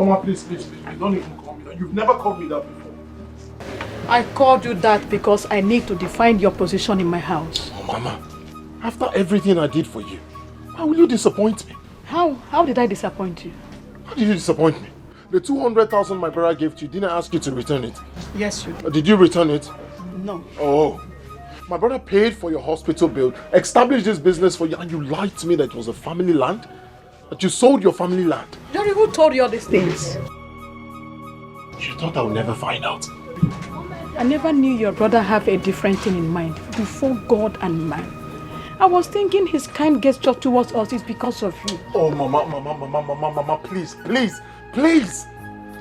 Mama, please, please, please, don't even call me that. You've never called me that before. I called you that because I need to define your position in my house. Oh, Mama, after everything I did for you, how will you disappoint me? How did I disappoint you? How did you disappoint me? The 200,000 my brother gave to you, didn't I ask you to return it? Yes, you did. Did you return it? No. Oh. My brother paid for your hospital bill, established this business for you, and you lied to me that it was a family land? That you sold your family land? Johnny, who told you all these things? You thought I would never find out. I never knew your brother have a different thing in mind before God and man. I was thinking his kind gesture towards us is because of you. Oh, Mama, please, please, please.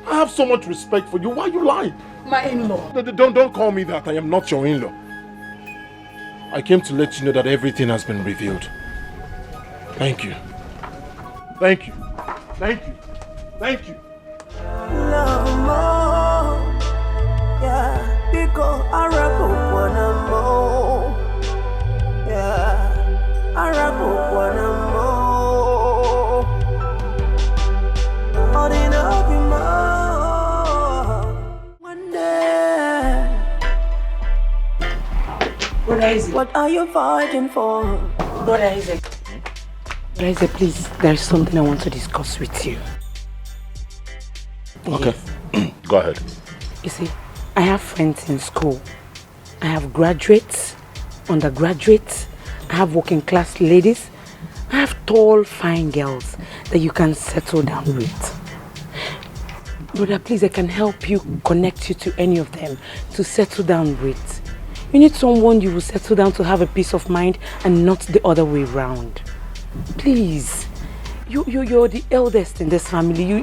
I have so much respect for you. Why you lying? My in-law. Don't call me that. I am not your in-law. I came to let you know that everything has been revealed. Thank you. Thank you. Thank you. Thank you. Love more. Yeah, because I rap one more. Yeah, I rap one more. All in up in more. One day. Brother Isaac. What are you fighting for? Brother Isaac. Brother Isaac, please, there is something I want to discuss with you. Okay. Yes. Go ahead. You see, I have friends in school. I have graduates, undergraduates, I have working class ladies. I have tall, fine girls that you can settle down with. Brother, please, I can help you, connect you to any of them to settle down with. You need someone you will settle down to have a peace of mind and not the other way around. Please, you're the eldest in this family.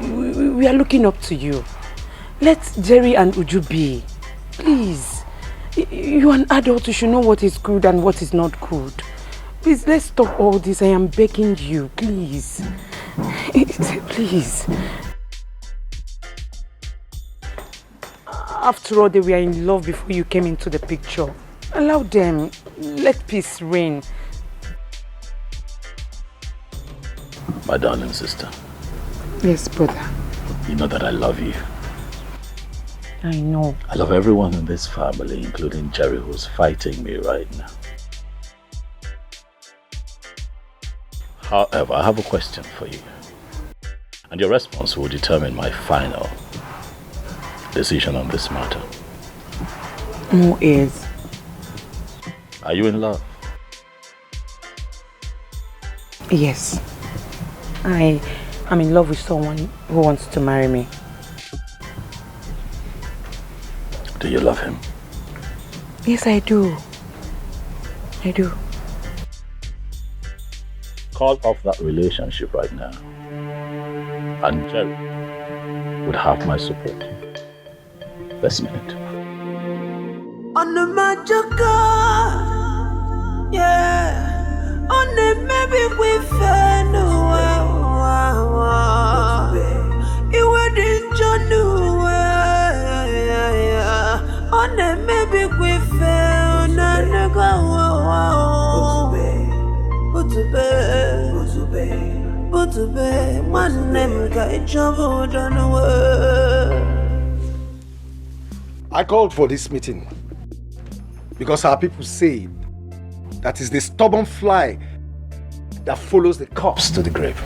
We are looking up to you. Let Jerry and Uju be. Please, you're an adult. You should know what is good and what is not good. Please, let's stop all this. I am begging you, please. Please. After all, they were in love before you came into the picture. Allow them. Let peace reign. My darling sister. Yes, brother. You know that I love you. I know. I love everyone in this family, including Jerry, who's fighting me right now. However, I have a question for you. And your response will determine my final decision on this matter. Who is? Are you in love? Yes. I'm in love with someone who wants to marry me. Do you love him? Yes, I do. I do. Call off that relationship right now. And Jerry would have my support. This minute. On the magic yeah. On the maybe we found it wouldn't John on the maybe we found and go but to be one name got trouble done away. I called for this meeting because our people say that is the stubborn fly that follows the corpse to the grave.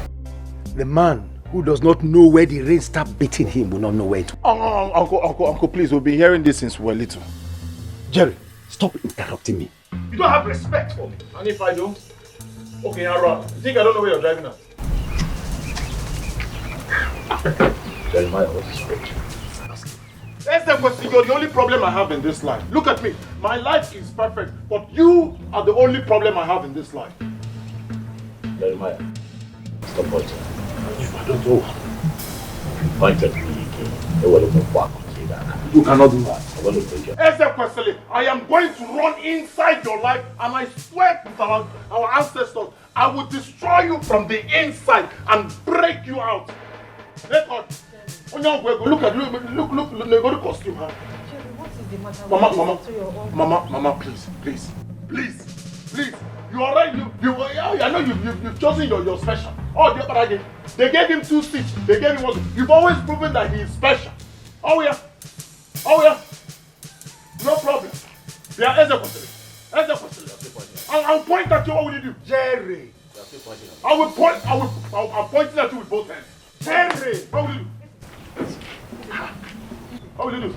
The man who does not know where the rain starts beating him will not know where to. Uncle, please, we've been hearing this since we're little. Jerry, stop interrupting me. You don't have respect for me. And if I don't? Okay, Ara, you think I don't know where you're driving at? Jeremiah, what is great? That's the question. You're the only problem I have in this life. Look at me. My life is perfect, but you are the only problem I have in this life. Jeremiah, stop pointing. I don't know. Pointed me. You cannot do that. I am going to run inside your life, and I swear to our ancestors, I will destroy you from the inside and break you out. Look at the costume, huh? What is the matter? Mama, please. You already, I know you've chosen your special. Oh, the other game. They gave him 2 seats. They gave him 1. You've always proven that he is special. Oh yeah. No problem. They are Ezekosele. I'll point at you. What will you do? Jerry. I'm pointing at you with both hands. Jerry. What will you do? What will you do?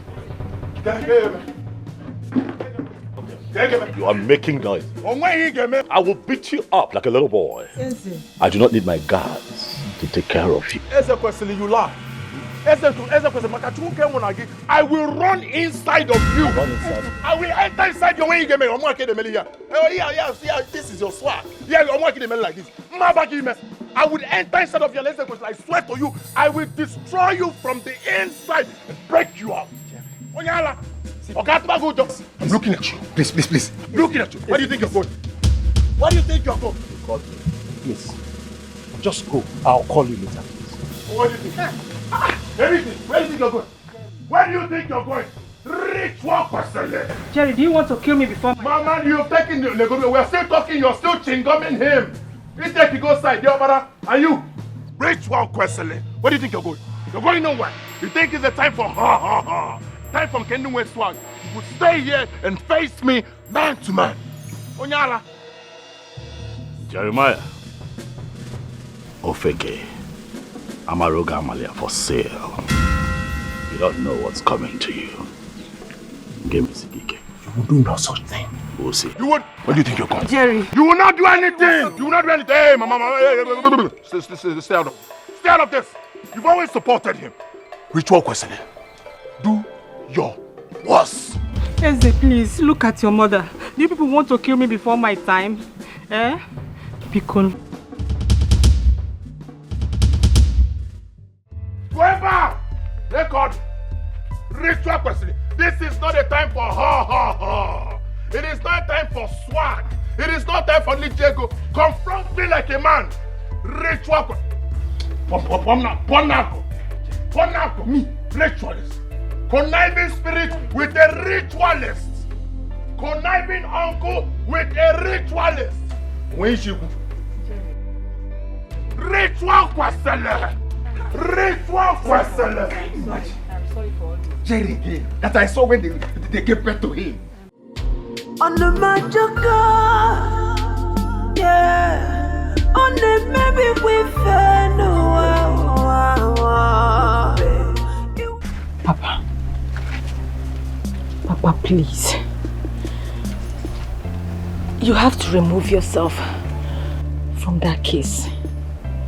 You are making noise. I will beat you up like a little boy. I do not need my guards to take care of you. Ezekosele, you laugh. I will run inside of you. I will enter inside your way you get me. I'm working the here. Oh yeah, this is your swag. Yeah, I'm working the like this. I would enter inside of your Ezekosele. I swear to you, I will destroy you from the inside and break you out. I'm looking at you. Please. Looking at you. Where do you think you're going? Please. Just go. I'll call you later. What do you think? Everything. Where do you think you're going? Where do you think you're going? Ritual question. Jerry, do you want to kill me before my... Mama, you've taken the... We're still talking. You're still chingumming him. You go side. The other. And you? Ritual question. Where do you think you're going? You're going nowhere. You think it's the time for time from Kingdom West swag. You would stay here and face me man to man. Onyala. Jeremiah. Ofeke. Amaroga Amalia for sale. You don't know what's coming to you. Give me Dikeh. You will do no such thing. We'll see. You would? Where do you think you're going? Jerry. You will not do anything. You will not do anything. Hey, mama. Stay out of this. You've always supported him. Ritual question. Do your worst. Eze, please, look at your mother. Do you people want to kill me before my time? Be cool. Whoever! Record! Ritual question. This is not a time for It is not a time for swag. It is not time for Nijego. Confront me like a man. Ritual question. Ponako. Me. Ritualist. Conniving spirit with a ritualist. Conniving uncle with a ritualist. When she ritual question. Ritual question. I'm sorry for all this. Jerry again. That I saw when they gave birth to him. On the magic yeah. On the maybe we Papa, please. You have to remove yourself from that case.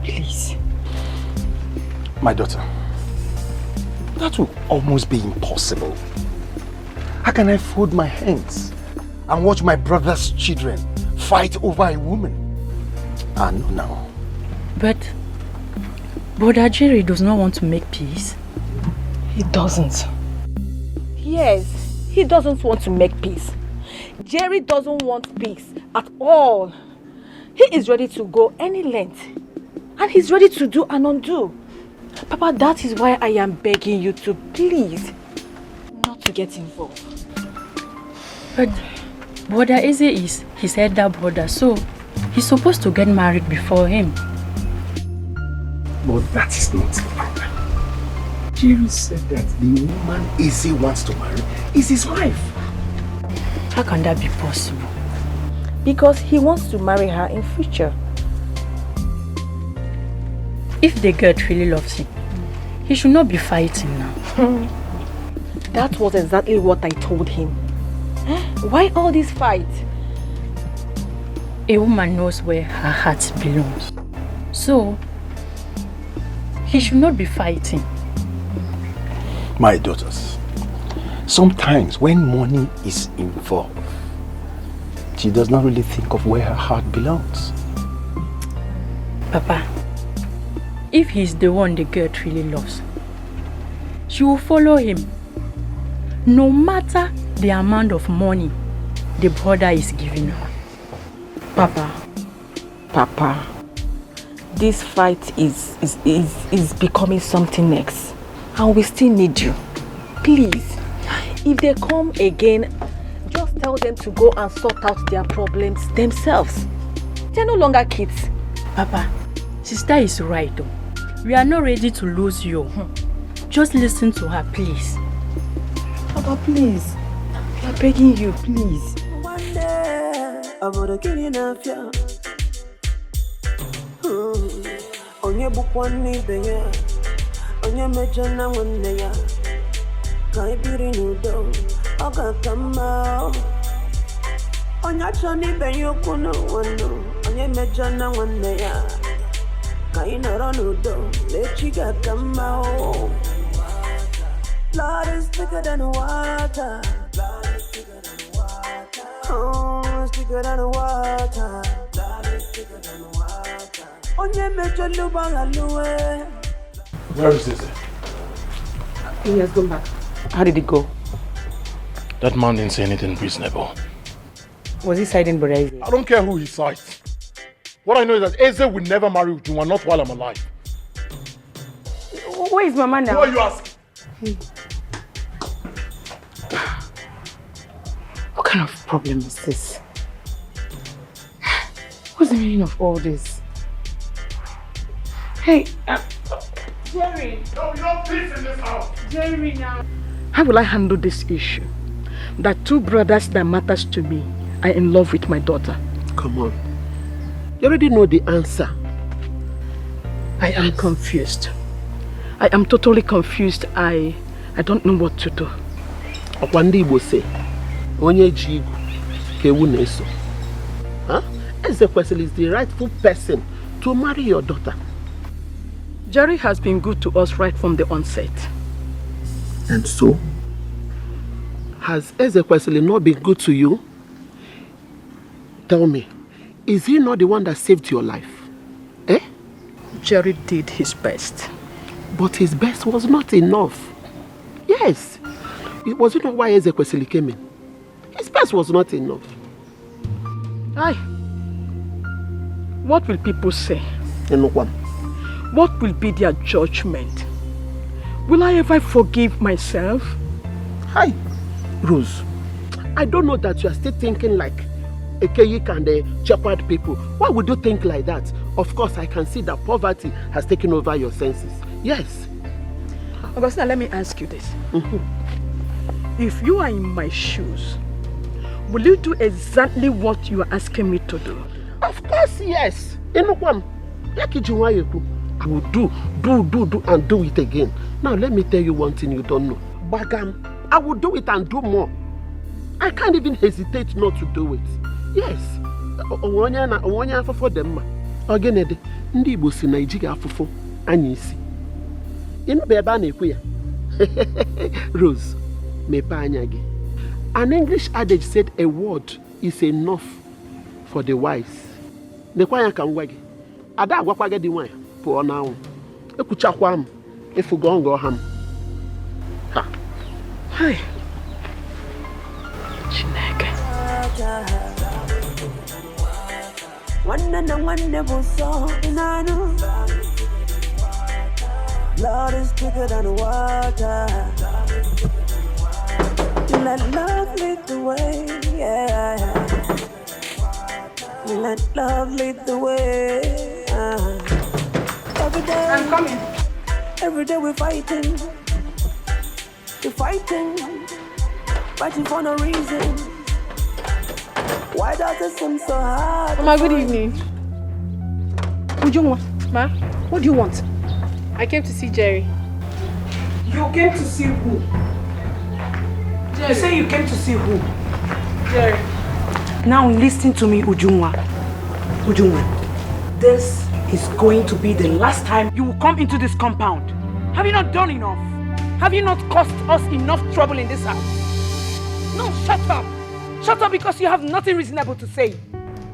Please. My daughter, that will almost be impossible. How can I fold my hands and watch my brother's children fight over a woman? No. But Brother Jerry does not want to make peace. He doesn't. Yes, he doesn't want to make peace. Jerry doesn't want peace at all. He is ready to go any length. And he's ready to do and undo. Papa, that is why I am begging you to please not to get involved. But Brother Eze is his elder brother, so he's supposed to get married before him. But that is not the problem. Jerry said that the woman Eze wants to marry is his wife. How can that be possible? Because he wants to marry her in future. If the girl really loves him, he should not be fighting now. That was exactly what I told him. Why all this fight? A woman knows where her heart belongs. So, he should not be fighting. My daughters, sometimes when money is involved, she does not really think of where her heart belongs. Papa, if he's the one the girl really loves, she will follow him. No matter the amount of money the brother is giving her. Papa, this fight is becoming something else. And we still need you. Please, if they come again, just tell them to go and sort out their problems themselves. They're no longer kids. Papa, sister is right though. We are not ready to lose you. Just listen to her, please. Papa, please. We are begging you, please. One day, I'm gonna kill you now, yeah. Onye bukwani benya, onye mejana one ya. Kai biri nudo, oga kama. Onye chani benyo kuno wano, onye mejana one ya. Kai nara nudo, lechiga kama. Blood is thicker than water. Blood is thicker than water. Oh, it's thicker than water. Blood is thicker than water. Where is this? He has gone back. How did it go? That man didn't say anything reasonable. Was he siding with Eze? I don't care who he sides. What I know is that Eze will never marry Ujunwa, not while I'm alive. Where is Mama now? Who are you asking? What kind of problem is this? What's the meaning of all this? Hey, Jerry. No, you don't peace in this house. Jerry now. How will I handle this issue? That two brothers that matters to me are in love with my daughter. Come on. You already know the answer. I am confused. I am totally confused. I don't know what to do. Okwandi Igbo say, onye ji igu ka ewu na-eso. Ezekwesili is the rightful person to marry your daughter. Jerry has been good to us right from the onset. And so, has Ezekwesili not been good to you? Tell me, is he not the one that saved your life? Eh? Jerry did his best. But his best was not enough. Yes. It was not why Ezekwesili came in. His best was not enough. Aye. What will people say? Enokwan. What will be their judgment? Will I ever forgive myself? Hi, Rose. I don't know that you are still thinking like Ekeyik and the shepherd people. Why would you think like that? Of course, I can see that poverty has taken over your senses. Yes. Augustina, let me ask you this. If you are in my shoes, will you do exactly what you are asking me to do? Of course, yes. Enokwan. I will do and do it again. Now let me tell you one thing you don't know. Bagam, I will do it and do more. I can't even hesitate not to do it. Yes. Onwanya afofo dem. Ogenede, ndị Igbo si na ijigi afofo anya isi. Inu be ebe a na-ekwu ya. Rose, mepe anya gị. An English adage said a word is enough for the wise. Nekwa ya ka ngwa gị. Ada agwakwa gị dị nwanyị. Pụọ n'anwụ. Ekwuchakwa m efugo ngọ ha m. Ha. Hey. Chineke. Blood is thicker than water. Let love lead the way, yeah. Let love lead the way. Every day, I'm coming. Every day we're fighting. We're fighting for no reason. Why does it seem so hard? Mama, good evening. Ujunwa, Ma, what do you want? I came to see Jerry. You came to see who? Jerry. You say you came to see who? Jerry. Now listen to me, Ujunwa. Ujunwa, this is going to be the last time you will come into this compound. Have you not done enough? Have you not caused us enough trouble in this house? No, shut up. Shut up because you have nothing reasonable to say.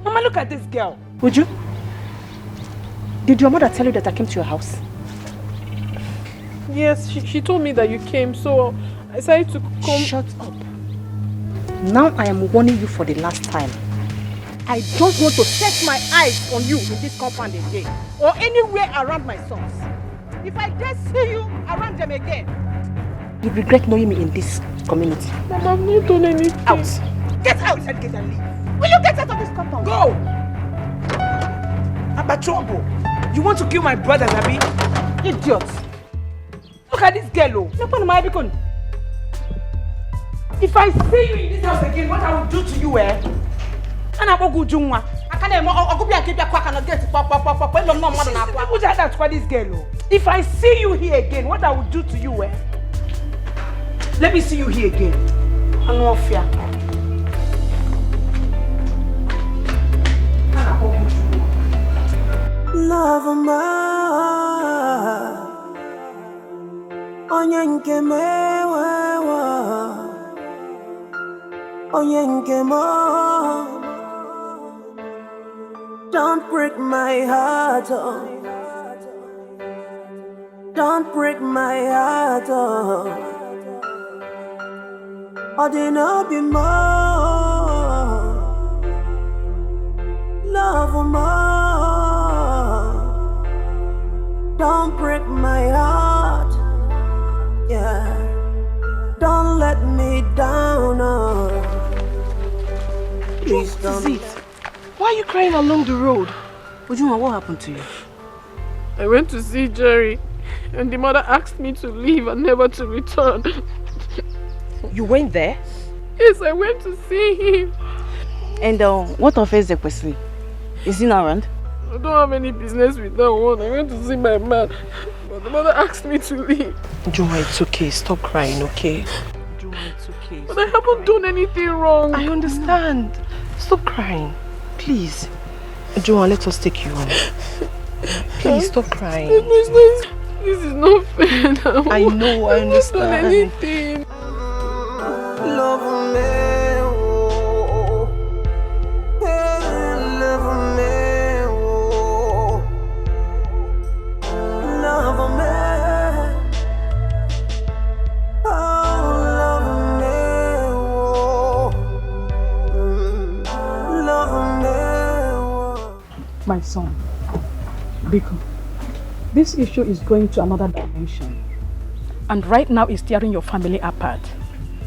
Mama, look at this girl. Uju, did your mother tell you that I came to your house? Yes, she told me that you came, so I decided to come. Shut up. Now I am warning you for the last time. I don't want to set my eyes on you in this compound again, or anywhere around my sons. If I dare see you around them again, you regret knowing me in this community. Mama, I've not done anything. Out. Get out and get and leave. Will you get out of this compound? Go! Bachombo, you want to kill my brothers, Abi? Idiot. Look at this girl, oh. If I see you in this house again, what I will do to you, eh? And I will go do one. I can't go be and keep your quack and get pop. Who that for this girl? If I see you here again, what I will do to you, eh? Let me see you here again. I no fear. Love ma onye nke mewa onye nke mo. Don't break my heart, oh. Don't break my heart, oh. I didn't know be more. Love more. Don't break my heart, yeah. Don't let me down, oh. Please don't. Why are you crying along the road? Ujuma, what happened to you? I went to see Jerry, and the mother asked me to leave and never to return. You went there? Yes, I went to see him. And what of Ezekwesili? Is he not around? I don't have any business with that one. I went to see my man, but the mother asked me to leave. Juma, it's okay. Stop crying, okay? Juma, it's okay. But I haven't done anything wrong. I understand. Stop crying. Please. Juma, let us take you home. Please, stop crying. This is not fair now. I know, I understand. I haven't done anything. Love me, oh. Love me, oh. Love me, oh. Love me, oh. Love me, oh. My son, Biko, this issue is going to another dimension. And right now it's tearing your family apart.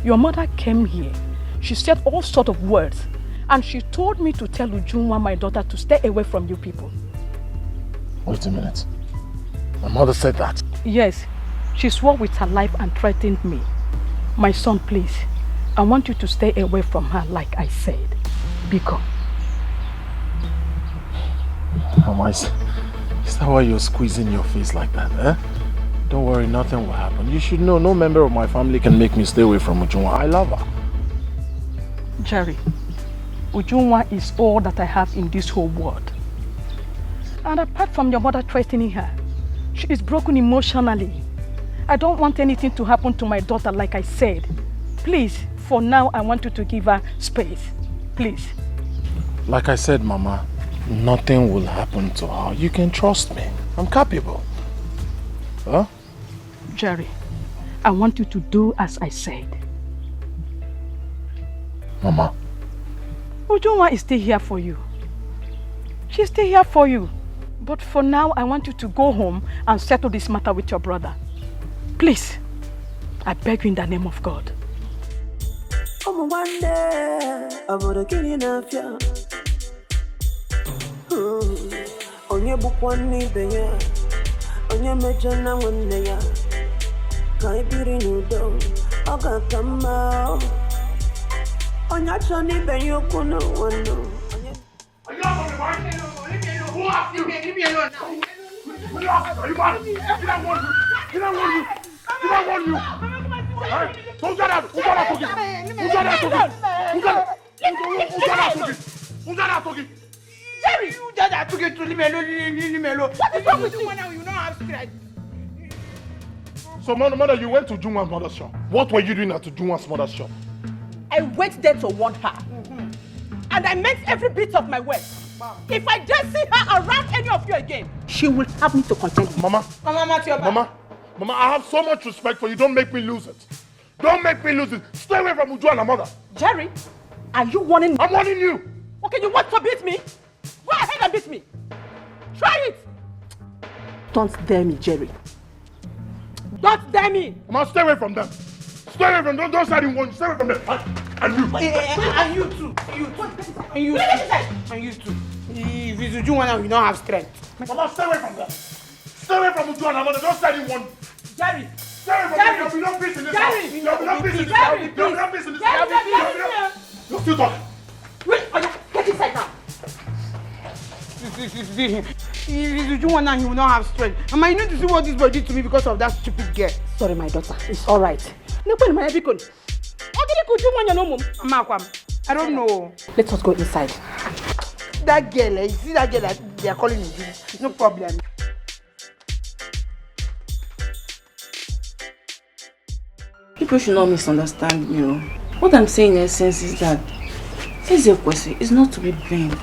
Your mother came here. She said all sorts of words. And she told me to tell Ujunwa, my daughter, to stay away from you people. Wait a minute. My mother said that? Yes. She swore with her life and threatened me. My son, please. I want you to stay away from her like I said. Biko. Mama, is that why you're squeezing your face like that, eh? Don't worry, nothing will happen. You should know no member of my family can make me stay away from Ujunwa. I love her. Jerry, Ujunwa is all that I have in this whole world. And apart from your mother threatening her, she is broken emotionally. I don't want anything to happen to my daughter like I said. Please, for now, I want you to give her space. Please. Like I said, Mama, nothing will happen to her. You can trust me. I'm capable. Huh? Jerry, I want you to do as I said. Mama. Ujunwa is still here for you. She's still here for you. But for now, I want you to go home and settle this matter with your brother. Please, I beg you in the name of God. One day, I would kill you now. On your book one knee, onye mejana nwanne ya ka ibiri n'udo ọ ga-akama onye achọ n'ibe ya okwu n'ụwa. Jerry, you did that to get to Limelo. What is wrong with you now? You don't have strength. So, mother, you went to Junwa's mother's shop. What were you doing at Junwa's mother's shop? I went there to warn her. And I meant every bit of my words. If I dare see her around any of you again, she will have me to contend with. Mama, I have so much respect for you. Don't make me lose it. Don't make me lose it. Stay away from Uju and her mother. Jerry, are you warning me? I'm warning you. Okay, you want to beat me? Go ahead and beat me. Try it. Don't dare me, Jerry. Don't dare me. Mama, stay away from them. Stay away from them. Don't say anyone. Stay away from them. And you. And you too. And you too. And you too. If it's Ujunwa, you don't have strength. Mama, stay away from them. Stay away from Ujunwa, Mama. Don't say anyone. Jerry! Stay away from them. There'll be no peace in this house. There'll be no peace in this house. There'll be no peace in this house. You're still talking. Wait, get inside now. If it's Ujunwa, he will not have strength. Mama, you need to see what this boy did to me because of that stupid girl. Sorry, my daughter. It's all right. I don't know. Let us go inside. That girl, you see that girl that they are calling me? No problem. People should not misunderstand me. What I'm saying in essence is that Ezekwesi is not to be blamed.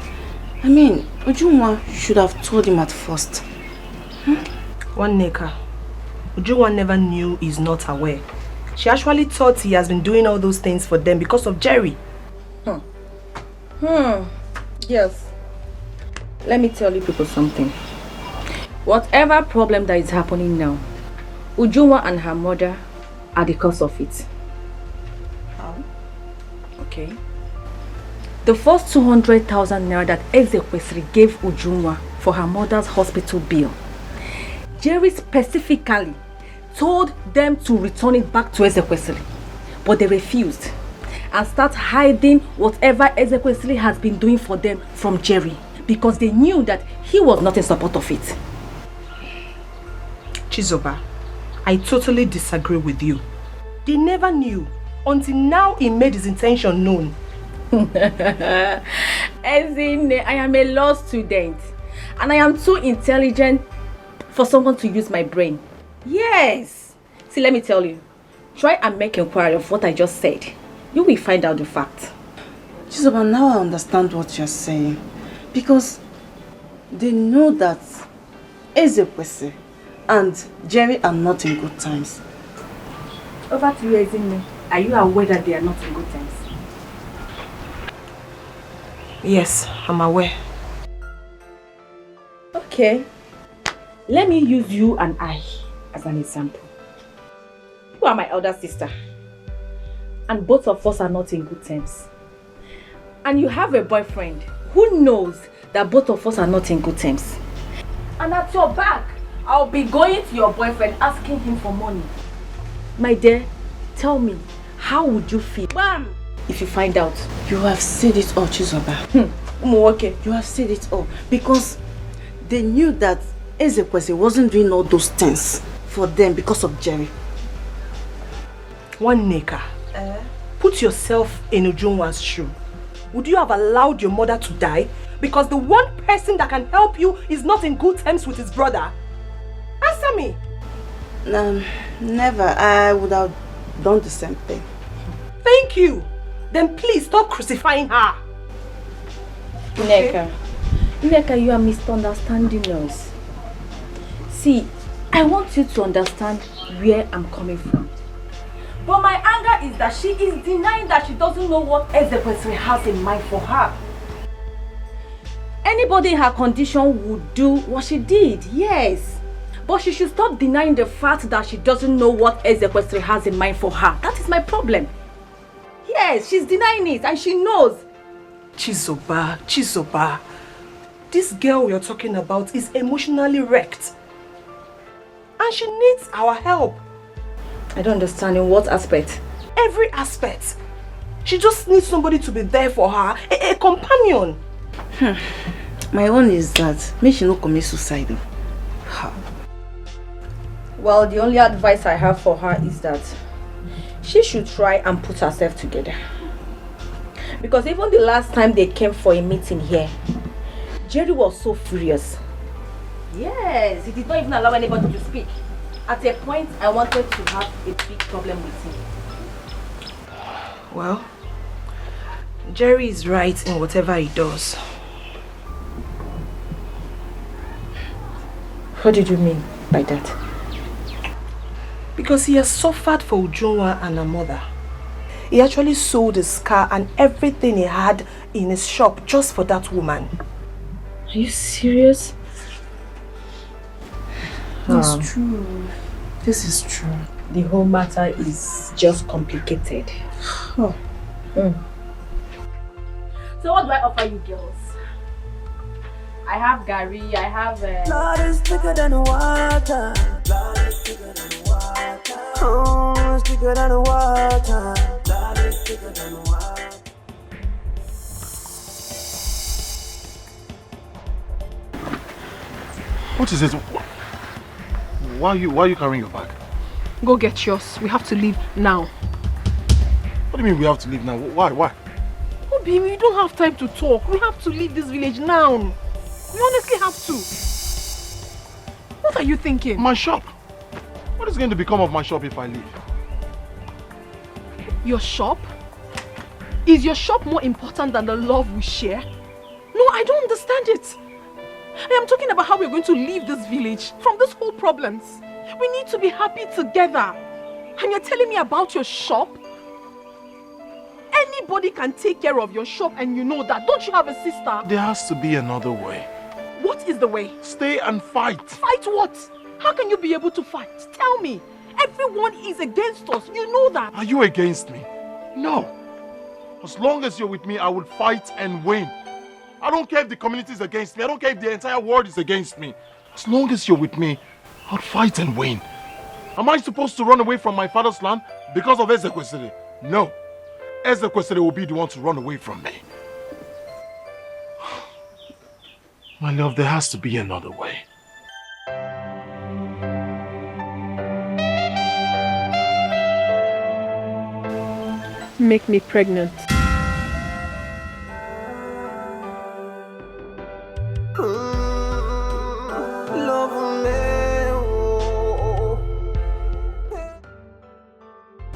I mean, Ujunwa should have told him at first. One Neka. Ujunwa never knew he's not aware. She actually thought he has been doing all those things for them because of Jerry. Yes. Let me tell you people something. Whatever problem that is happening now, Ujunwa and her mother are the cause of it. How? Okay. The first 200,000 naira that Ezekwesi gave Ujunwa for her mother's hospital bill, Jerry specifically told them to return it back to Ezekwesi, but they refused and start hiding whatever Ezekwesi has been doing for them from Jerry because they knew that he was not in support of it. Chizoba, I totally disagree with you. They never knew until now he made his intention known. As in, I am a law student and I am too intelligent for someone to use my brain. Yes. See, let me tell you. Try and make inquiry of what I just said. You will find out the fact. Chizoba, now I understand what you're saying. Because they know that Ezekwesi and Jerry are not in good times. Over to you, Ezinne. Are you aware that they are not in good times? Yes, I'm aware. Okay. Let me use you and I as an example. You are my elder sister. And both of us are not in good terms. And you have a boyfriend who knows that both of us are not in good terms. And at your back, I'll be going to your boyfriend asking him for money. My dear, tell me, how would you feel? Bam! If you find out. You have said it all, Chizoba. Okay. You have said it all. Because they knew that Ezekwesi wasn't doing all those things for them because of Jerry. One Neka. Put yourself in Ujunwa's shoe. Would you have allowed your mother to die because the one person that can help you is not in good terms with his brother? Answer me. Never. I would have done the same thing. Thank you. Then please stop crucifying her. Okay? Neka, you are misunderstanding us. See, I want you to understand where I'm coming from. But my anger is that she is denying that she doesn't know what Ezekwesi has in mind for her. Anybody in her condition would do what she did, yes. But she should stop denying the fact that she doesn't know what Ezekwesi has in mind for her. That is my problem. Yes, she's denying it and she knows. Chizoba. This girl you're talking about is emotionally wrecked. And she needs our help. I don't understand in what aspect? Every aspect. She just needs somebody to be there for her, a companion. My own is that make she not commit suicide. Well, the only advice I have for her is that she should try and put herself together. Because even the last time they came for a meeting here, Jerry was so furious. Yes, he did not even allow anybody to speak. At a point, I wanted to have a big problem with him. Well, Jerry is right in whatever he does. What did you mean by that? Because he has suffered for Ujunwa and her mother. He actually sold his car and everything he had in his shop just for that woman. Are you serious? That's true. This is true. The whole matter is just complicated. Oh. So what do I offer you girls? I have Gary, I have... Blood is thicker than water. Blood is thicker than water. Oh, it's thicker than water. Blood is thicker than water. What is it? Why are you carrying your bag? Go get yours. We have to leave now. What do you mean we have to leave now? Why? Obi, we don't have time to talk. We have to leave this village now. We honestly have to. What are you thinking? My shop. What is going to become of my shop if I leave? Your shop? Is your shop more important than the love we share? No, I don't understand it. I am talking about how we're going to leave this village from these whole problems. We need to be happy together. And you're telling me about your shop? Anybody can take care of your shop and you know that. Don't you have a sister? There has to be another way. What is the way? Stay and fight. Fight what? How can you be able to fight? Tell me. Everyone is against us. You know that. Are you against me? No. As long as you're with me, I will fight and win. I don't care if the community is against me. I don't care if the entire world is against me. As long as you're with me, I'll fight and win. Am I supposed to run away from my father's land because of Ezekwesili? No. Ezekwesili will be the one to run away from me. My love, there has to be another way. Make me pregnant.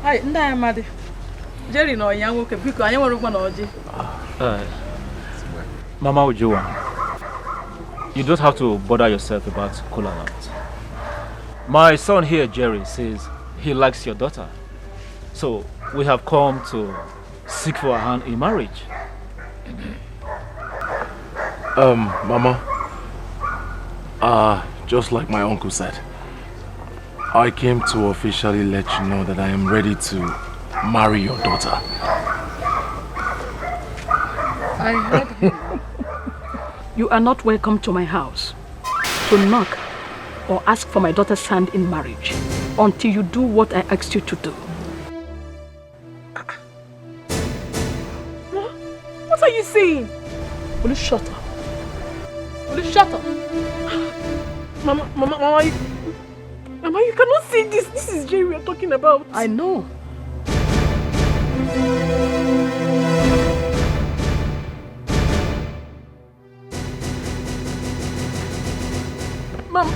Hi, Amadi. Jerry no young woke because I want to know. Mama Ujua, you don't have to bother yourself about Kola Nut. My son here, Jerry, says he likes your daughter. So we have come to seek for her hand in marriage. Mama, just like my uncle said, I came to officially let you know that I am ready to marry your daughter. I heard him. You are not welcome to my house to knock or ask for my daughter's hand in marriage until you do what I asked you to do. What are you saying? Will you shut up? Will you shut up? Mama, you cannot say this. This is Jerry we are talking about. I know. Mom.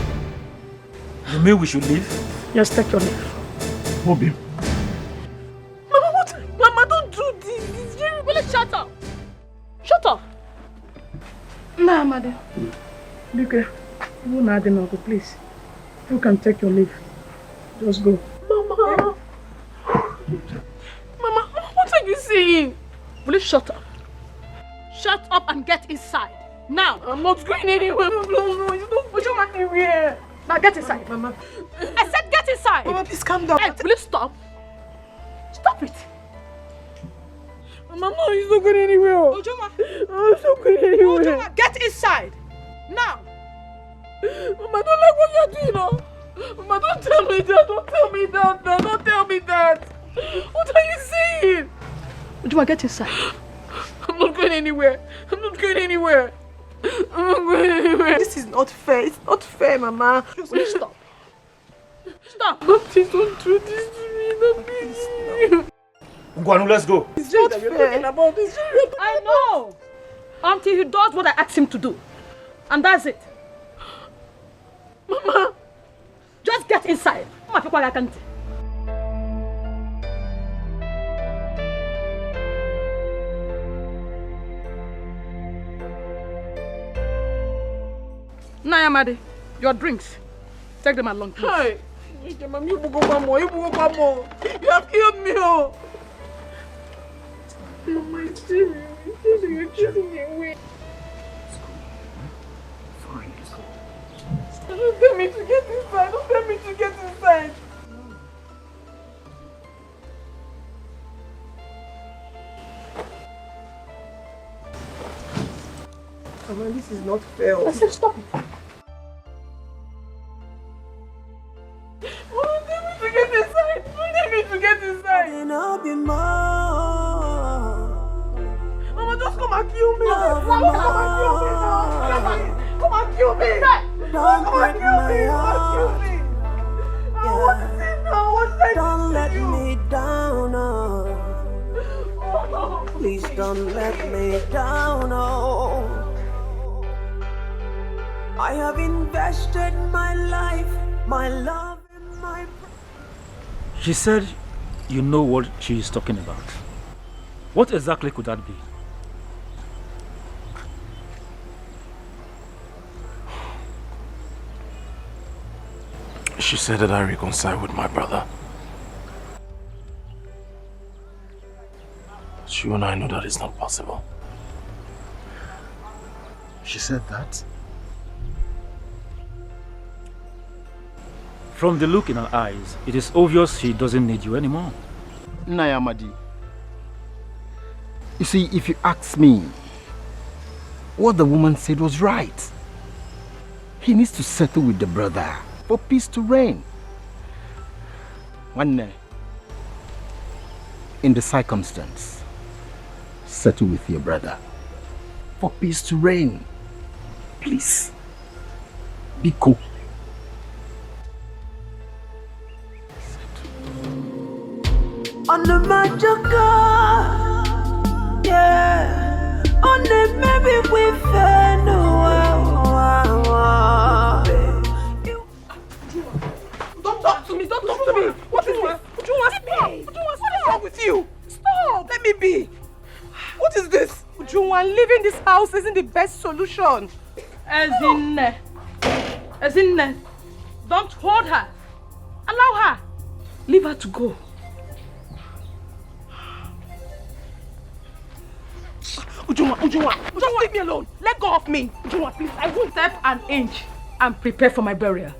You mean we should leave? Yes, take your leave. Bobby. Mama, what? Mama, don't do this. This Jerry. Will you shut up? Shut up. Nah, Amadi. Dikeh, you not the uncle, please. You can take your leave. Just go. Mama. Mama, what are you saying? Will you shut up? Shut up and get inside. Now. I'm not going anywhere. No, you don't put your anywhere. Now get inside. Mama. I said get inside. Mama, please calm down. Hey, will you stop? Stop it. Mama, no, he's not going anywhere. Ujuma. Oh, he's not going anywhere. Ujuma, get inside. Now. Mama, I don't like what you're doing now. Mama, don't tell me that. Don't tell me that. No, don't tell me that. What are you saying? Ujuma, get inside. I'm not going anywhere. I'm not going anywhere. I'm not going anywhere. This is not fair. It's not fair, Mama. Will you stop? Stop. No, please don't do this to me. No, please. Ugwanu, let's go. It's not fair. About this. I know. Until he does what I asked him to do. And that's it. Mama. Just get inside. Mama, people I can't. Nayamadi, your drinks. Take them along, please. Hi. You have killed me. Oh my dear. You're chasing me away. Fine, let's go. Don't tell me to get inside. Don't tell me to get inside. I will Mama, this is not fair. I said stop it. Oh, let me to get inside. Let me to get inside. And I'll be more. Mama, just come and kill me. Mama, come and kill me now. Come and kill me. Don't Come and kill me. Come and kill me. What is it now? What did I Don't do let to you? me down, oh. Please don't let me down, oh. I have invested my life, my love, and my... She said you know what she is talking about. What exactly could that be? She said that I reconcile with my brother. But you and I know that is not possible. She said that? From the look in her eyes, it is obvious she doesn't need you anymore. Nayamadi. You see, if you ask me, what the woman said was right. He needs to settle with the brother for peace to reign. One day, in the circumstance, settle with your brother for peace to reign. Please, be cool. On the magic yeah. On the maybe we fair no. Don't talk to me. Don't talk to me. What is this? What is wrong with you? Stop. Let me be. What is this? Ujunwa, leaving this house isn't the best solution. As in, don't hold her. Allow her. Leave her to go. Ujunwa, just leave me alone. Let go of me. Ujunwa, please, I won't. Step an inch and prepare for my burial.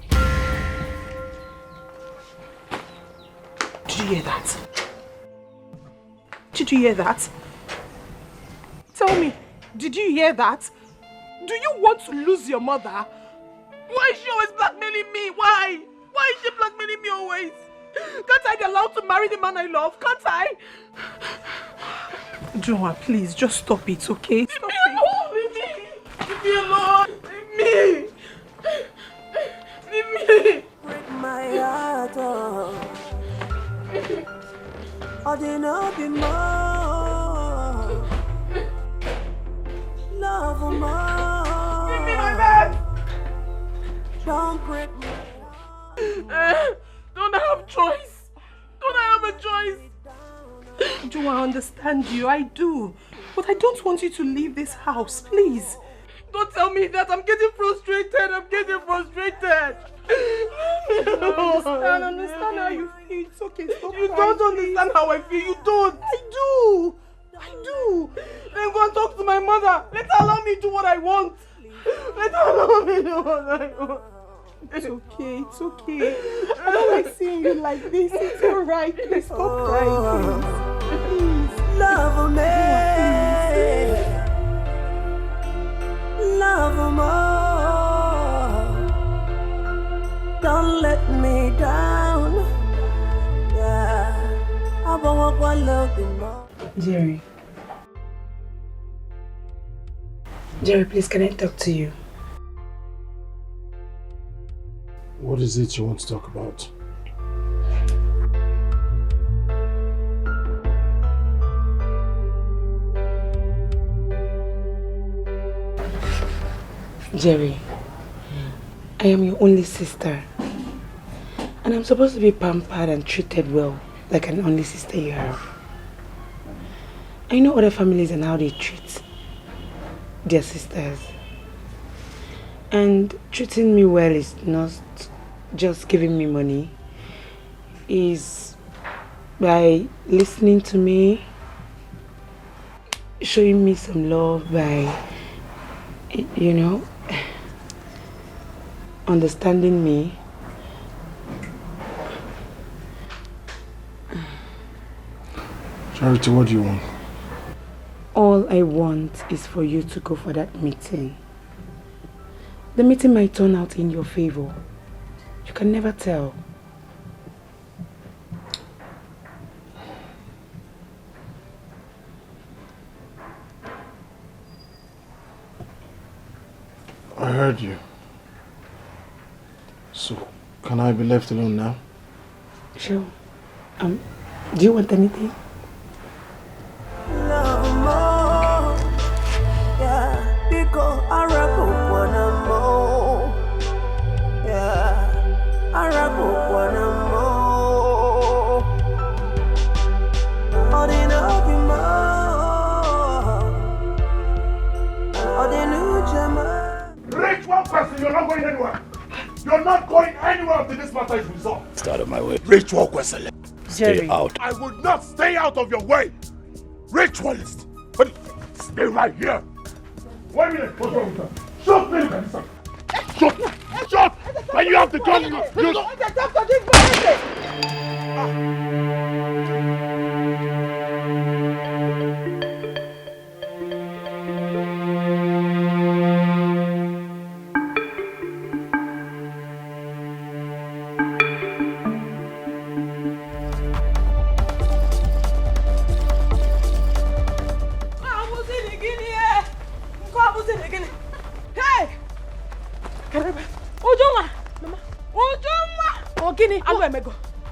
Did you hear that? Did you hear that? Tell me, did you hear that? Do you want to lose your mother? Why is she always blackmailing me? Why? Why is she blackmailing me always? Can't I be allowed to marry the man I love? Can't I? Joa, please, just stop it, okay? Stop it. Leave me alone. Leave me. Leave me. Break my heart, oh. I didn't know be more. Love more. Give me my bed. Don't break my Don't I have choice? Don't I have a choice? Do I understand you? I do. But I don't want you to leave this house, please. Don't tell me that. I'm getting frustrated. I'm getting frustrated. I understand how you feel. It's okay. Stop you crying, don't understand how I feel. You don't. I do. Then go and talk to my mother. Let her allow me to do what I want. Let her allow me to do what I want. It's okay. It's okay. I don't like seeing you like this. It's alright. Please stop crying, please. love me. Love more. Don't let me down. Yeah, I want to love you more. Jerry, please, can I talk to you? What is it you want to talk about? Jerry, I am your only sister. And I'm supposed to be pampered and treated well, like an only sister you have. I know other families and how they treat their sisters. And treating me well is not just giving me money. Is by listening to me, showing me some love by, you know, understanding me. Charity, what do you want? All I want is for you to go for that meeting the meeting might turn out in your favor. You can never tell. I heard you. So, can I be left alone now? Sure. Do you want anything? Love more. Yeah, because I rap up one more. Yeah, I rap up one more. All the nothing more. All the new Jama. Reach one person, you're not going anywhere. You're not going anywhere until this matter is resolved. Stay out of my way. Ritual Kwesele. Stay out. I will not stay out of your way. Ritualist. But stay right here. 1 minute. What's wrong with that? Shut me. Shut. Shut. When you have the gun, you...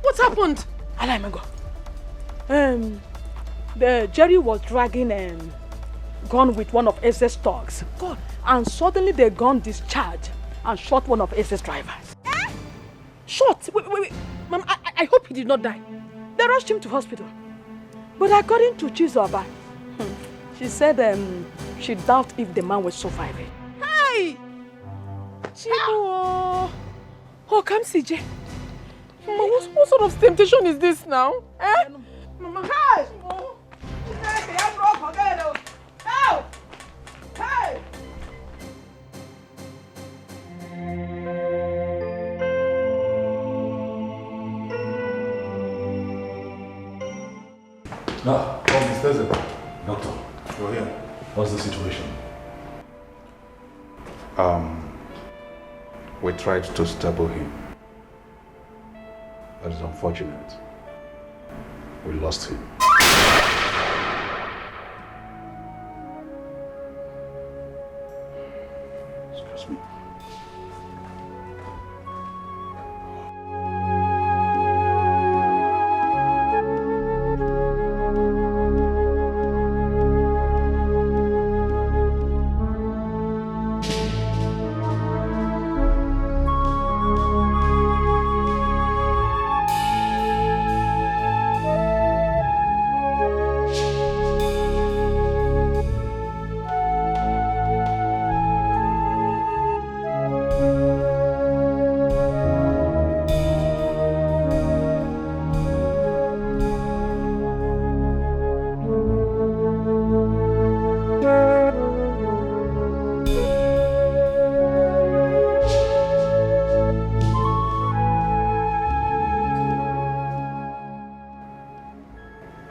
What happened? The Jerry was dragging gun with one of SS thugs. God. And suddenly the gun discharged and shot one of SS drivers. Eh? Shot? Wait. Mama, I hope he did not die. They rushed him to hospital. But according to Chizoba, she said she doubts if the man was surviving. Hey! Chibo! Oh, come CJ. Mama, what sort of temptation is this now? Eh? Mama, hey! Hey! Now, Mr. President. Doctor, you're here. What's the situation? We tried to stable him. That is unfortunate. We lost him. Excuse me.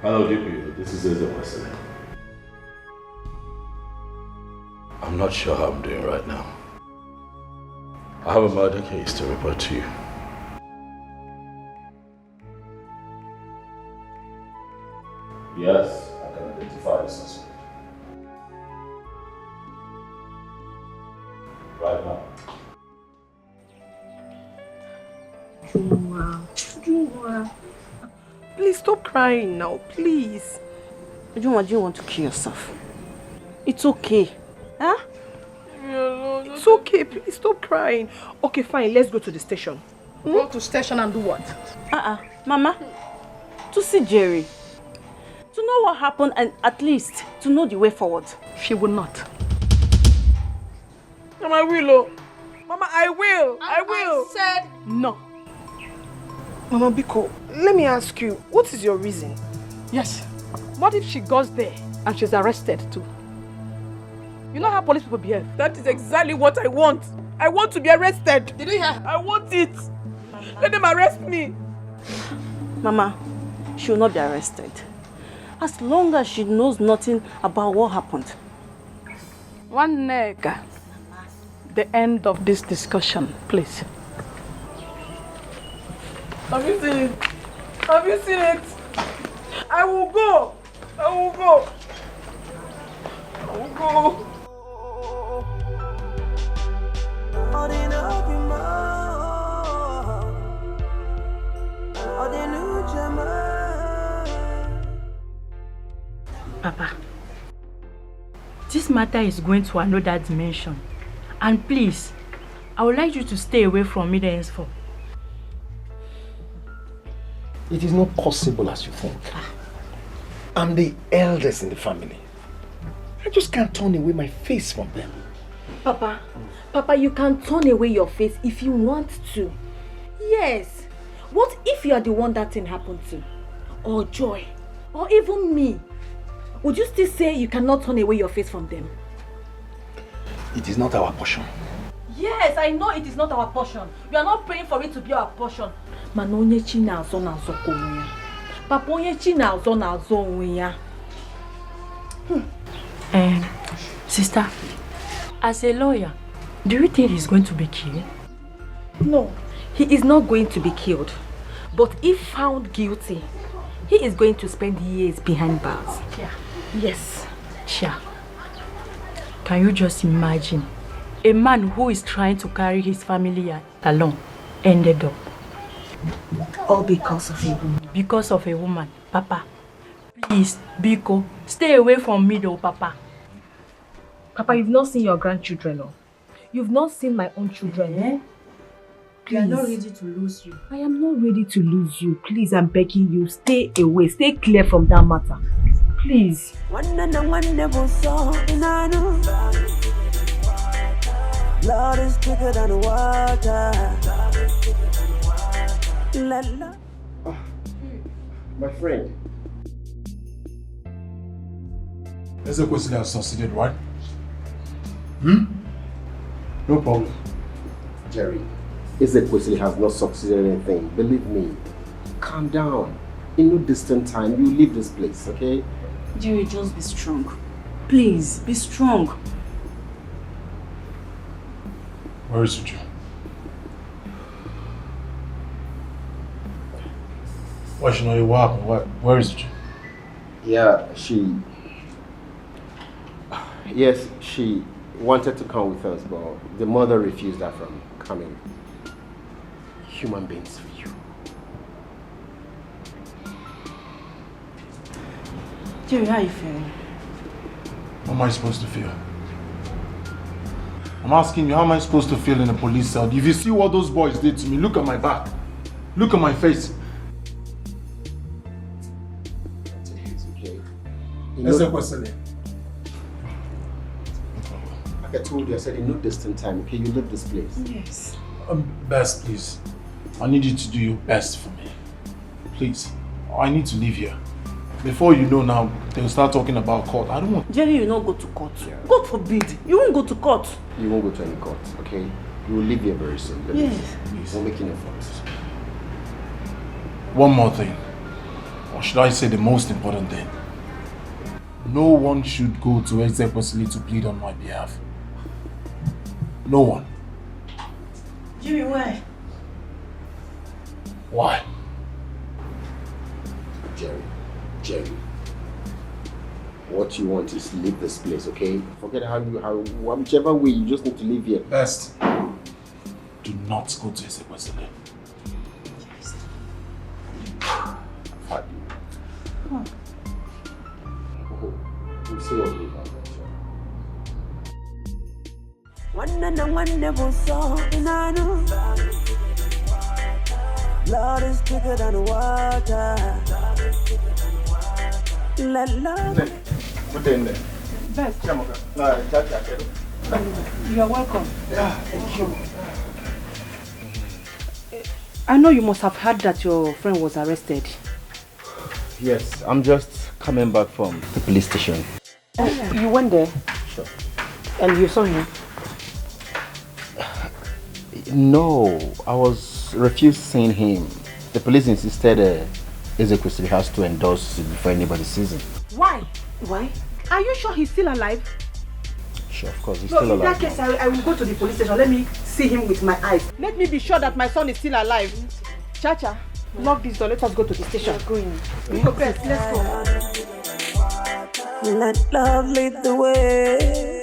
Hello, DPO. This is Etiko. I'm not sure how I'm doing right now. I have a murder case to report to you. Yes, I can identify the suspect. Right now. Juma. Please stop crying now, please. Juma, do you want to kill yourself? It's okay. Huh? It's okay, please stop crying. Okay, fine, let's go to the station. Go to station and do what? Mama, to see Jerry. To know what happened and at least to know the way forward. She will not. Mama, I will. Mama, I will. I will. I said no. Mama Biko, let me ask you, what is your reason? Yes. What if she goes there and she's arrested too? You know how police people behave? That is exactly what I want. I want to be arrested. Did you hear? I want it. Let them arrest me. Mama, she will not be arrested. As long as she knows nothing about what happened. One nigga. the end of this discussion, please. Have you seen it? Have you seen it? I will go. I will go. I will go. Papa, this matter is going to another dimension. And please, I would like you to stay away from me henceforth. It is not possible as you think. I'm the eldest in the family. I just can't turn away my face from them. Papa, you can turn away your face if you want to. Yes. What if you are the one that thing happened to? Or Joy? Or even me? Would you still say you cannot turn away your face from them? It is not our portion. Yes, I know it is not our portion. We are not praying for it to be our portion. Papa, Sister, as a lawyer, do you think he's going to be killed? No, he is not going to be killed. But if found guilty, he is going to spend years behind bars. Yeah. Yes. Sure. Can you just imagine a man who is trying to carry his family along ended up? All because of a woman. Because of a woman. Papa, please, Biko, stay away from me though, Papa. Papa, you've not seen your grandchildren, no? You've not seen my own children, eh? We are not ready to lose you. I am not ready to lose you. Please, I'm begging you, stay away, stay clear from that matter. Please. Love is thicker than water. My friend. Ezekwesili has succeeded, right? No problem. Jerry, Ezekwesili has not succeeded in anything. Believe me. Calm down. In no distant time, you leave this place, okay? Jerry, just be strong. Please, be strong. Where is Uju? Why should know what happened? Where is Uju? Yeah, Yes, she wanted to come with us, but the mother refused her from coming. Human beings for you. Jerry, how are you feeling? How am I supposed to feel? I'm asking you, how am I supposed to feel in a police cell? If you see what those boys did to me, look at my back. Look at my face. It's okay. Ezekwesili. Like I told you, I said in no distant time, okay? You leave this place. Yes. Best, please. I need you to do your best for me. Please. I need to leave here. Before you know now, they'll start talking about court. I don't want... Jerry, you will not go to court. God forbid. You won't go to court. You won't go to any court, okay? You will leave here very soon. Yes. Please. We'll make an effort. One more thing. Or should I say the most important thing? No one should go to Ezekwesili to plead on my behalf. No one. Jerry, why? Why? Jerry, what you want is leave this place, okay? Forget whichever way, you just need to leave here. Best. Do not go to Ezekwesili. Come on. We'll see what we have. Lord is thicker than water. Put it in there. Best. You are welcome. Yeah, thank you. I know you must have heard that your friend was arrested. Yes, I'm just coming back from the police station. Oh, you went there? Sure. And you saw him? No, I was refused seeing him. The police insisted Ezekwesili has to endorse it before anybody sees him. Why? Are you sure he's still alive? Sure, of course. He's No, still in alive. that case, I will go to the police station. Let me see him with my eyes. Let me be sure that my son is still alive. Chacha, lock this door. Let us go to the station. We're going. We progress. Let's go. Let love lead the way.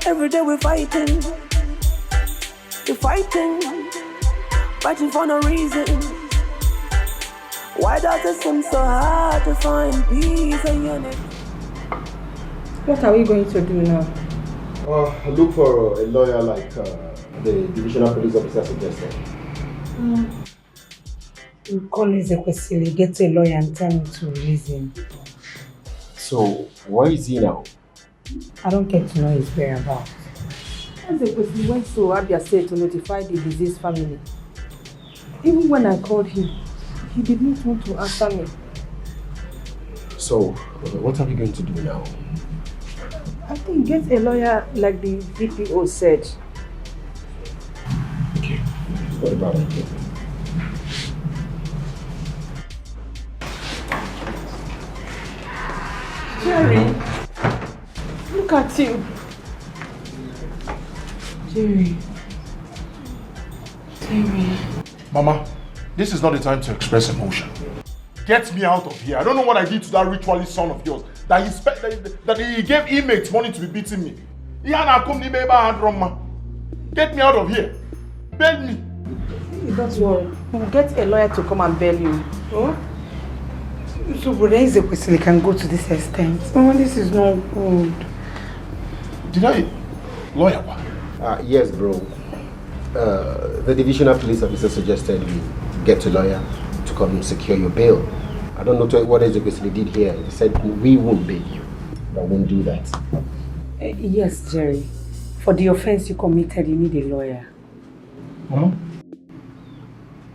Every day we're fighting. We're fighting for no reason. Why does it seem so hard to find peace and unity? What are we going to do now? Look for a lawyer like the divisional police officer suggested. You call Ezekwesili, get a lawyer and tell him to release him. So, where is he now? I don't get to know his whereabouts. Ezekwesili went to Abia State to notify the deceased family. Even when I called him, he did not want to answer me. So, what are we going to do now? I think get a lawyer like the DPO said. Okay, what about it? Jerry, look at you. Jerry. Mama, this is not the time to express emotion. Get me out of here. I don't know what I did to that ritualist son of yours. That he gave inmates money to be beating me. Get me out of here. Bail me. Don't worry. We'll get a lawyer to come and bail you. Oh? So Brother Ezekwesili can go to this extent. Oh, this is not good. Did I... Lawyer? Yes, bro. The divisional police officer suggested you get a lawyer to come and secure your bail. I don't know what Ezekwesili did here. He said we won't bail you. I won't do that. Yes, Jerry. For the offense you committed, you need a lawyer. Mama?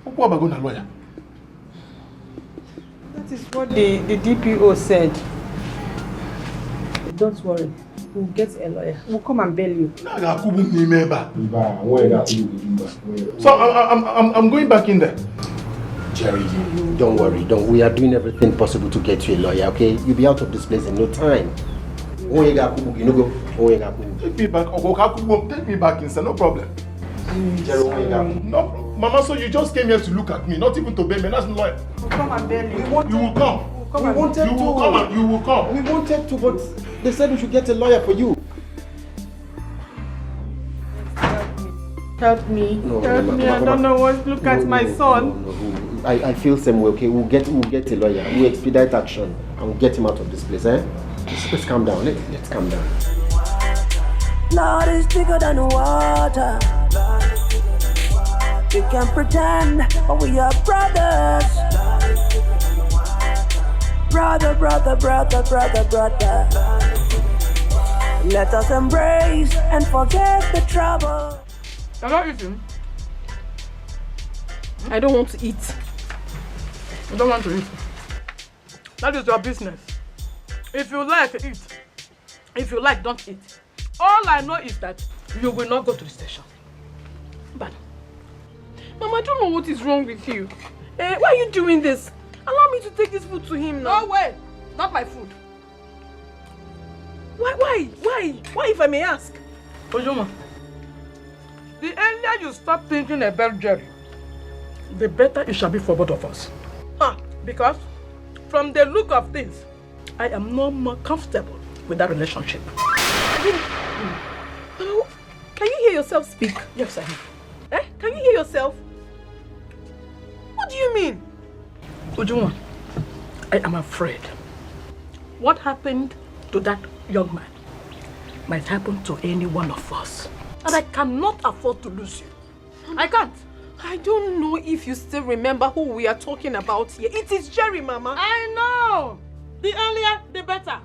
What about going to lawyer? That is what the DPO said. Don't worry. We'll get a lawyer. We'll come and bail you. So I'm going back in there. Jerry, don't worry. We are doing everything possible to get you a lawyer, okay? You'll be out of this place in no time. Take me back. Take me back inside, no problem. Jerry, no, Mama, so you just came here to look at me, not even to bail me. That's not lawyer. We'll come and bail you. You will come. You will come. We wanted to, but they said we should get a lawyer for you. Help me. No, Help me. I don't know what. Look at my son. No. I feel same way, okay? We'll get a lawyer. We'll expedite action and we'll get him out of this place, eh? Let's calm down. Let's calm down. Lord is bigger than water. We can pretend, but we are brothers. Brother. Let us embrace and forget the trouble. I'm not eating. I don't want to eat. I don't want to eat. That is your business. If you like, eat. If you like, don't eat. All I know is that you will not go to the station. But, Mama, I don't know what is wrong with you. Why are you doing this? Allow me to take this food to him now. No way. Not my food. Why if I may ask? Ojoma, the earlier you stop thinking about Jerry, the better it shall be for both of us. Because from the look of things, I am no more comfortable with that relationship. Can you hear yourself speak? Yes, I am. Can you hear yourself? What do you mean? Ujuma, I am afraid. What happened to that young man might happen to any one of us. And I cannot afford to lose you. I can't. I don't know if you still remember who we are talking about here. It is Jerry, Mama. I know. The earlier, the better.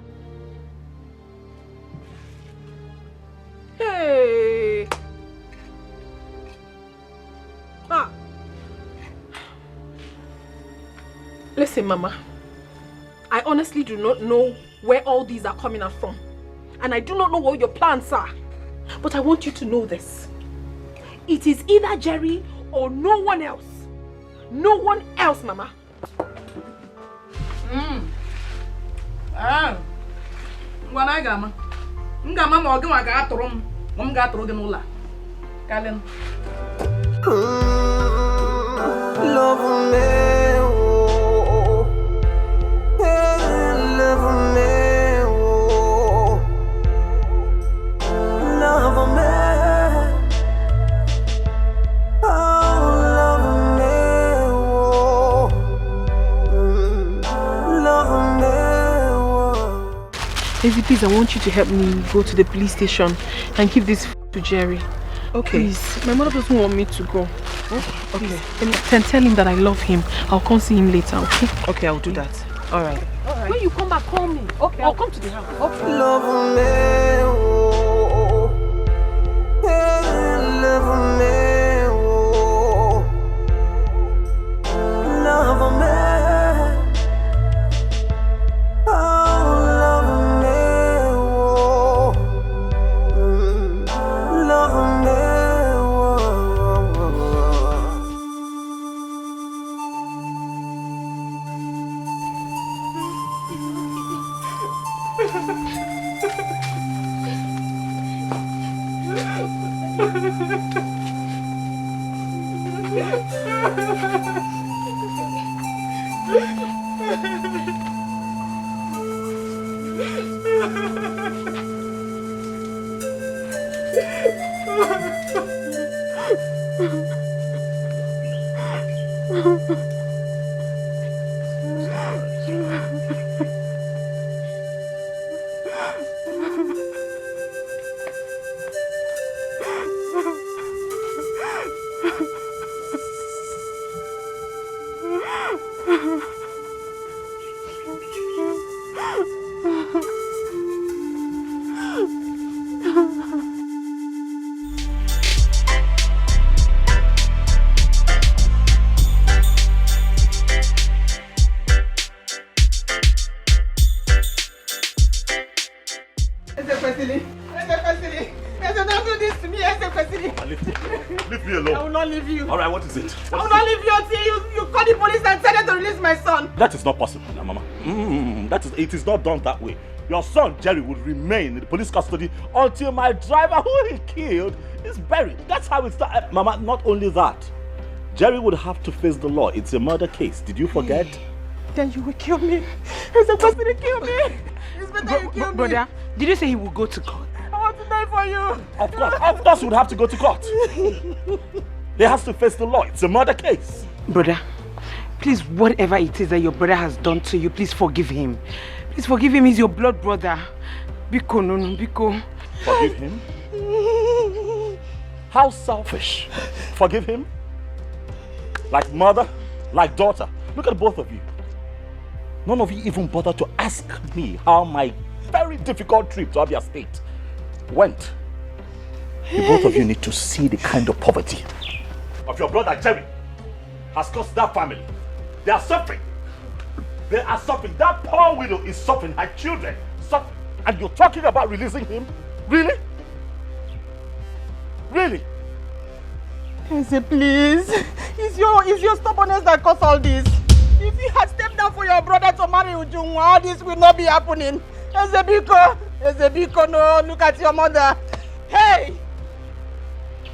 Hey. Listen, Mama. I honestly do not know where all these are coming out from. And I do not know what your plans are. But I want you to know this. It is either Jerry or no one else. No one else, Mama. Ngwana ga-ama. M ga-ama ma ọ gị nwa ga-atụrụ m, ma m ga-atụrụ gị n'ụlọ a. Kalịnụ. Love me, oh. Hey, love me, oh. Love me. Baby, please, I want you to help me go to the police station and give this to Jerry. Okay. Please, my mother doesn't want me to go. Oh, okay. And tell him that I love him. I'll come see him later, okay? Okay, I'll do that. All right. When you come back, call me. Okay, I'll come to the house. Okay. Love me, oh. Hey, love me, oh. Love me. Leave me alone. I will not leave you. All right, what is it? I will not leave you until you call the police and tell them to release my son. That is not possible, Mama. It is not done that way. Your son, Jerry, will remain in the police custody until my driver, who he killed, is buried. That's how it started. Mama, not only that, Jerry would have to face the law. It's a murder case. Did you forget? Then you will kill me. He's supposed to kill me. It's better you kill me. Brother, did you say he will go to court? I want to die for you. Of course he would have to go to court. He has to face the law. It's a murder case. Brother, please, whatever it is that your brother has done to you, please forgive him. Please forgive him. He's your blood brother. Biko, no, Biko. Forgive him? How selfish. Forgive him? Like mother, like daughter. Look at both of you. None of you even bothered to ask me how my very difficult trip to Abia State went. You both of you need to see the kind of poverty of your brother Jerry has caused that family. They are suffering. They are suffering. That poor widow is suffering. Her children suffering. And you're talking about releasing him? Really? Really? Eze, please. It's your stubbornness that caused all this. If you had stepped down for your brother to marry Ujungwa, all this will not be happening. Ezebiko, no, look at your mother. Hey!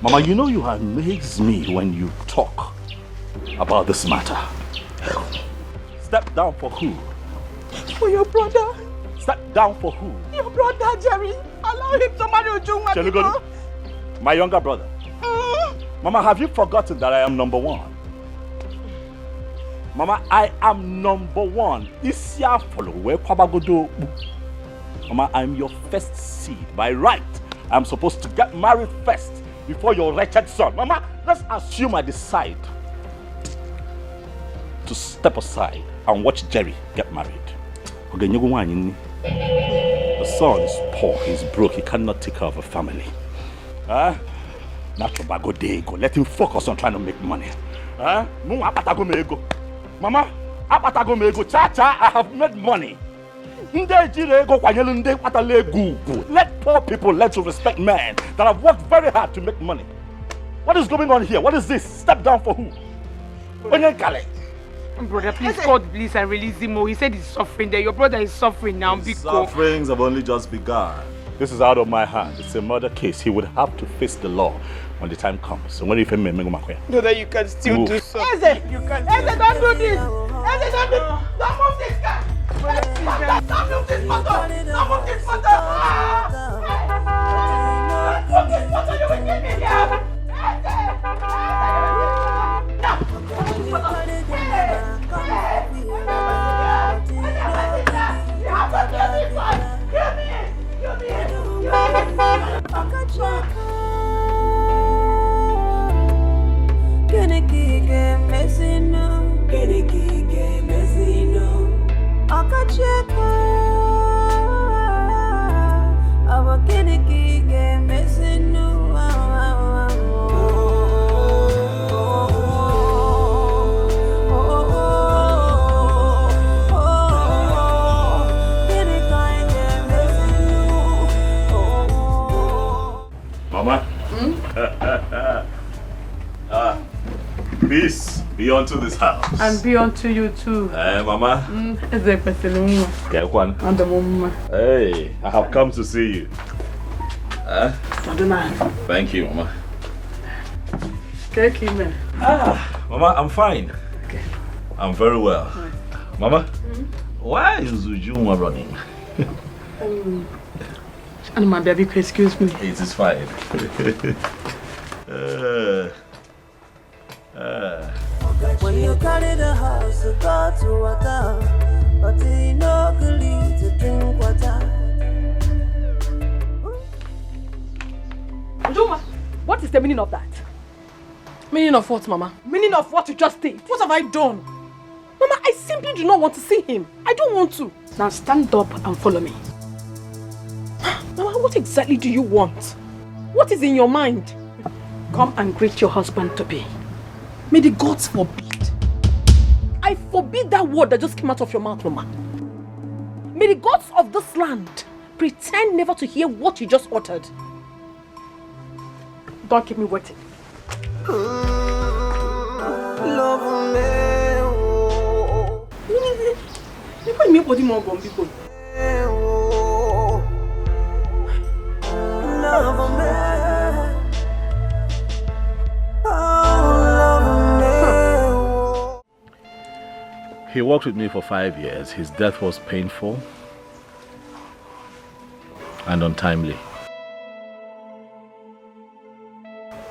Mama, you know you amaze me when you talk about this matter. Step down for who? For your brother. Step down for who? Your brother, Jerry. Allow him to marry Ujungwa. My younger brother. Mama, have you forgotten that I am number one? Mama, I am number one. Isia follow where Kwabagodo. Mama, I'm your first seed. By right, I'm supposed to get married first before your wretched son. Mama, let's assume I decide to step aside and watch Jerry get married. The son is poor, he's broke, he cannot take care of a family. Let him focus on trying to make money. Mama, I have made money. Let poor people learn to respect men that have worked very hard to make money. What is going on here? What is this? Step down for who? Brother, please God please and release him. He said he's suffering there. Your brother is suffering now. Sufferings have only just begun. This is out of my hands. It's a murder case. He would have to face the law when the time comes. So when you feel me, Brother, you can still do something. Eze, don't do this. Eze, don't move this guy. Don't move this photo. Don't move this photo. Don't move this photo. You will kill me here. Mama? Peace be unto this house. And be unto you too. Hey, Mama. Hey, I have come to see you. Thank you, Mama. Mama, I'm fine. Okay. I'm very well. Right. Mama, why is Ujuma running? And my baby, excuse me. It is fine. When you carry the house, you got to water, but you know to drink water. Ujuma, what is the meaning of that? Meaning of what, Mama? Meaning of what you just did. What have I done? Mama, I simply do not want to see him. I don't want to. Now stand up and follow me. Mama, what exactly do you want? What is in your mind? Come and greet your husband-to-be. May the gods forbid. I forbid that word that just came out of your mouth, Mama. May the gods of this land pretend never to hear what you just uttered. Don't keep me waiting. Love me. He worked with me for 5 years. His death was painful and untimely.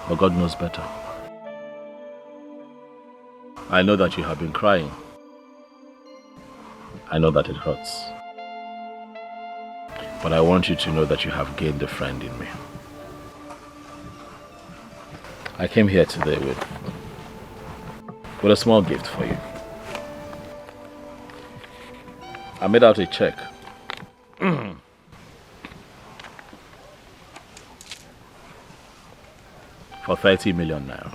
But God knows better. I know that you have been crying. I know that it hurts. But I want you to know that you have gained a friend in me. I came here today with a small gift for you. I made out a check. For 30 million naira.